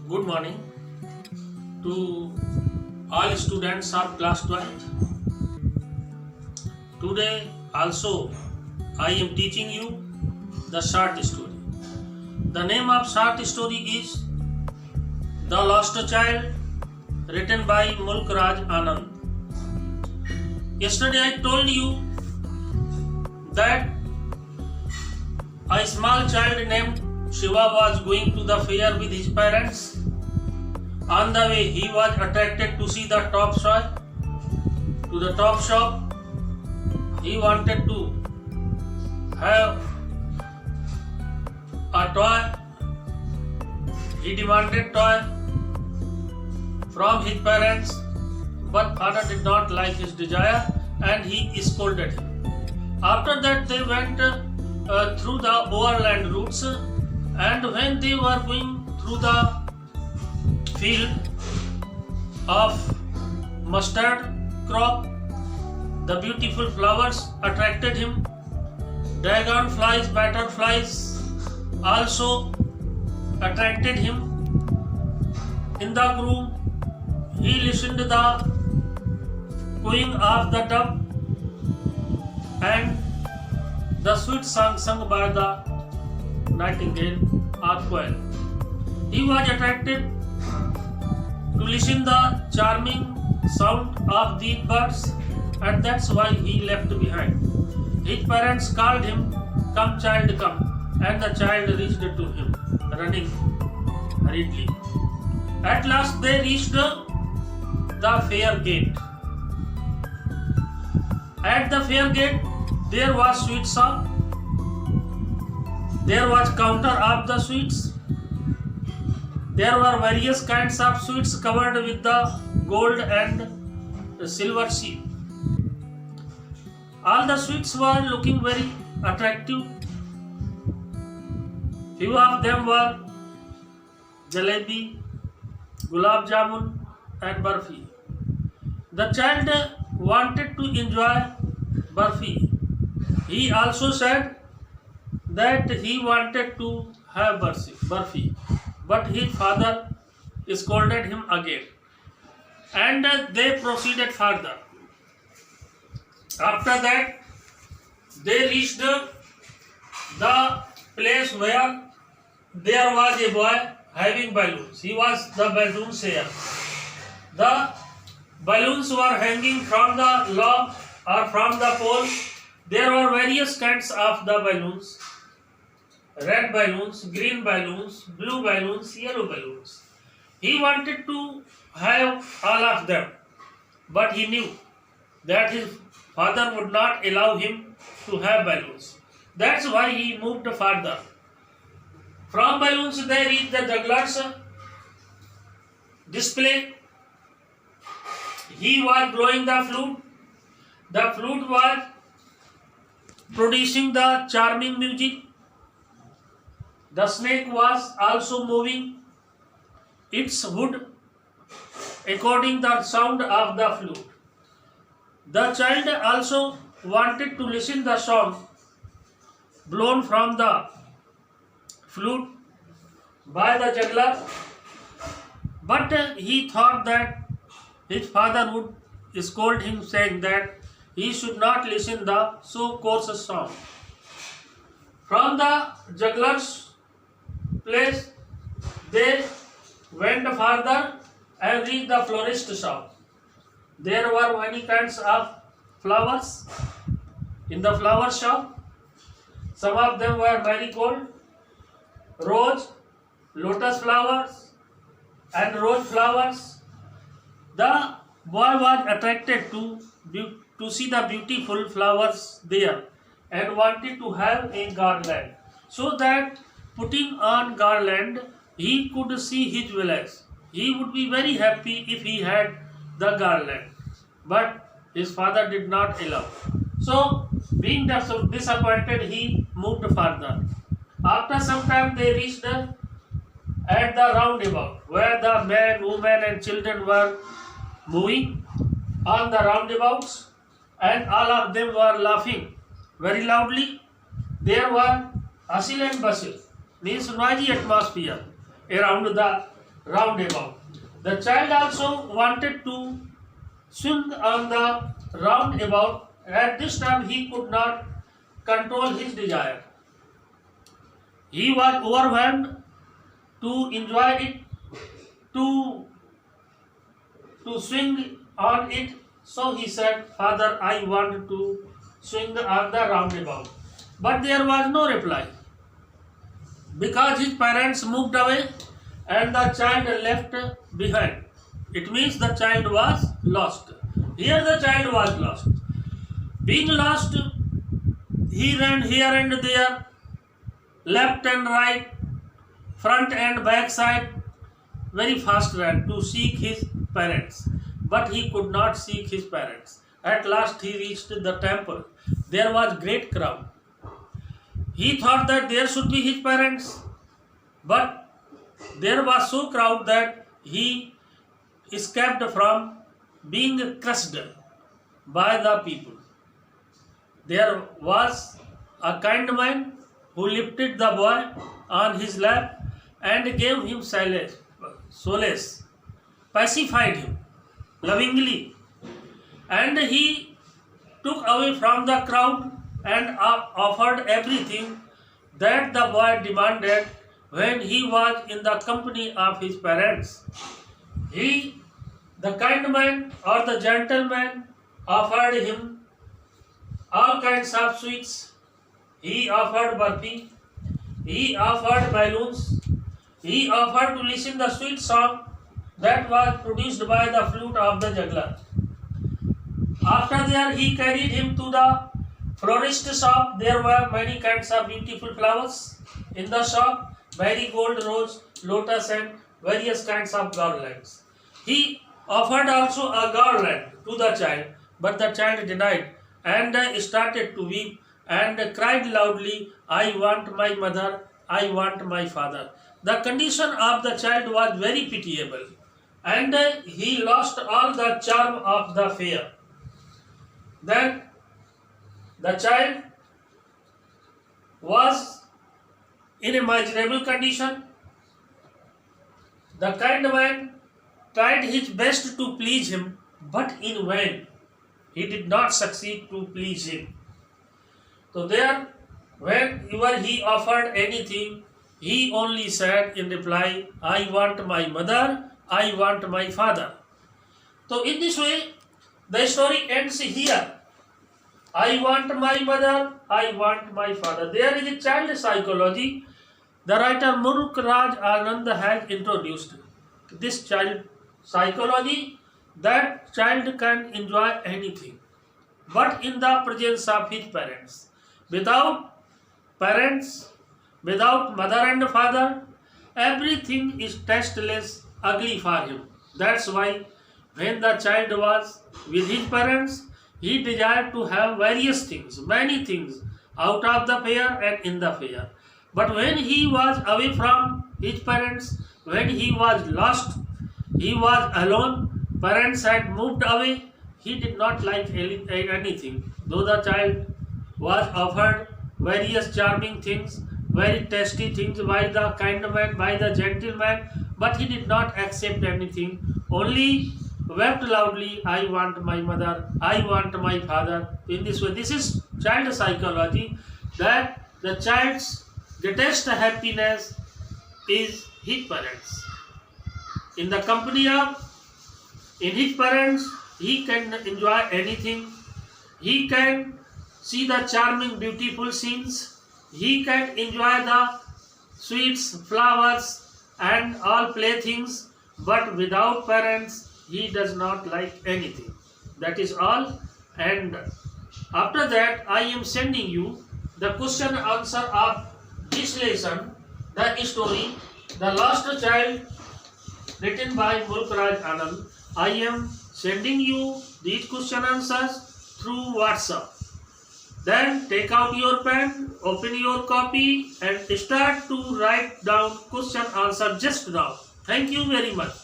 Good morning to all students of class 12th. Today also I am teaching you the short story. The name of short story is The Lost Child, written by Mulk Raj Anand. Yesterday I told you that a small child named Shiva was going to the fair with his parents. On the way, he was attracted to see the top shop. To the top shop, he wanted to have a toy. He demanded toy from his parents, but father did not like his desire and he scolded him. After that, they went through the overland routes, and when they were going through the field of mustard crop, the beautiful flowers attracted him. Dragonflies, butterflies also attracted him. In the room, he listened to the cooing of the dove and the sweet song sung by the nightingale or quail. He was attracted to listen the charming sound of the birds, and that's why he left behind. His parents called him, "Come child, come," and the child reached to him, running hurriedly. At last they reached the fair gate. At the fair gate there was sweet shop. There was counter of the sweets. There were various kinds of sweets covered with the gold and silver sheep. All the sweets were looking very attractive. Few of them were jalebi, gulab jamun and barfi. The child wanted to enjoy barfi. He also said that he wanted to have barfi, but his father scolded him again, and they proceeded further. After that, they reached the place where there was a boy having balloons. He was the balloon sayer. The balloons were hanging from the log or from the pole. There were various kinds of the balloons: red balloons, green balloons, blue balloons, yellow balloons. He wanted to have all of them, but he knew that his father would not allow him to have balloons. That's why he moved further. From balloons they reached the juggler's display. He was blowing the flute. The flute was producing the charming music. The snake was also moving its hood according to the sound of the flute. The child also wanted to listen the song blown from the flute by the juggler, but he thought that his father would scold him, saying that he should not listen the so coarse song. From the juggler's place they went further and reached the florist shop. There were many kinds of flowers in the flower shop. Some of them were marigold, rose, lotus flowers and rose flowers. The boy was attracted to see the beautiful flowers there and wanted to have a garland, so that putting on garland he could see his village. He would be very happy if he had the garland, but his father did not allow. So being disappointed, he moved further. After some time they reached at the roundabout, where the men, women and children were moving on the roundabouts, and all of them were laughing very loudly. There were hustle and bustle, means noisy atmosphere around the roundabout. The child also wanted to swing on the roundabout. At this time, he could not control his desire. He was overwhelmed to enjoy it, to swing on it. So he said, "Father, I want to swing on the roundabout." But there was no reply, because his parents moved away and the child left behind. It means the child was lost. Here the child was lost. Being lost, he ran here and there, left and right, front and back side, very fast ran to seek his parents. But he could not seek his parents. At last he reached the temple. There was great crowd. He thought that there should be his parents, but there was so crowd that he escaped from being crushed by the people. There was a kind man who lifted the boy on his lap and gave him solace, pacified him lovingly, and he took away from the crowd and offered everything that the boy demanded when he was in the company of his parents. He, the kind man or the gentleman, offered him all kinds of sweets. He offered burfi, he offered balloons, he offered to listen the sweet song that was produced by the flute of the juggler. After that, he carried him to the florist shop. There were many kinds of beautiful flowers in the shop: marigold, rose, lotus, and various kinds of garlands. He offered also a garland to the child, but the child denied and started to weep and cried loudly, "I want my mother, I want my father." The condition of the child was very pitiable, and he lost all the charm of the fair. Then the child was in a miserable condition. The kind man tried his best to please him, but in vain. He did not succeed to please him. So there, whenever he offered anything, he only said in reply, "I want my mother, I want my father." So in this way, the story ends here. I want my mother, I want my father. There is a child psychology. The writer Mulk Raj Anand has introduced this child psychology, that child can enjoy anything, but in the presence of his parents. Without parents, without mother and father, everything is tasteless, ugly for him. That's why when the child was with his parents, he desired to have various things, many things, out of the fair and in the fair. But when he was away from his parents, when he was lost, he was alone, parents had moved away, he did not like anything. Though the child was offered various charming things, very tasty things by the kind man, by the gentleman, but he did not accept anything, only wept loudly, "I want my mother, I want my father." In this way, this is child psychology, that the child's greatest happiness is his parents. In the company of his parents, he can enjoy anything. He can see the charming, beautiful scenes. He can enjoy the sweets, flowers, and all playthings. But without parents, he does not like anything. That is all. And after that, I am sending you the question answer of this lesson, the story, The Lost Child, written by Mulk Raj Anand. I am sending you these question answers through WhatsApp. Then take out your pen, open your copy, and start to write down question answer just now. Thank you very much.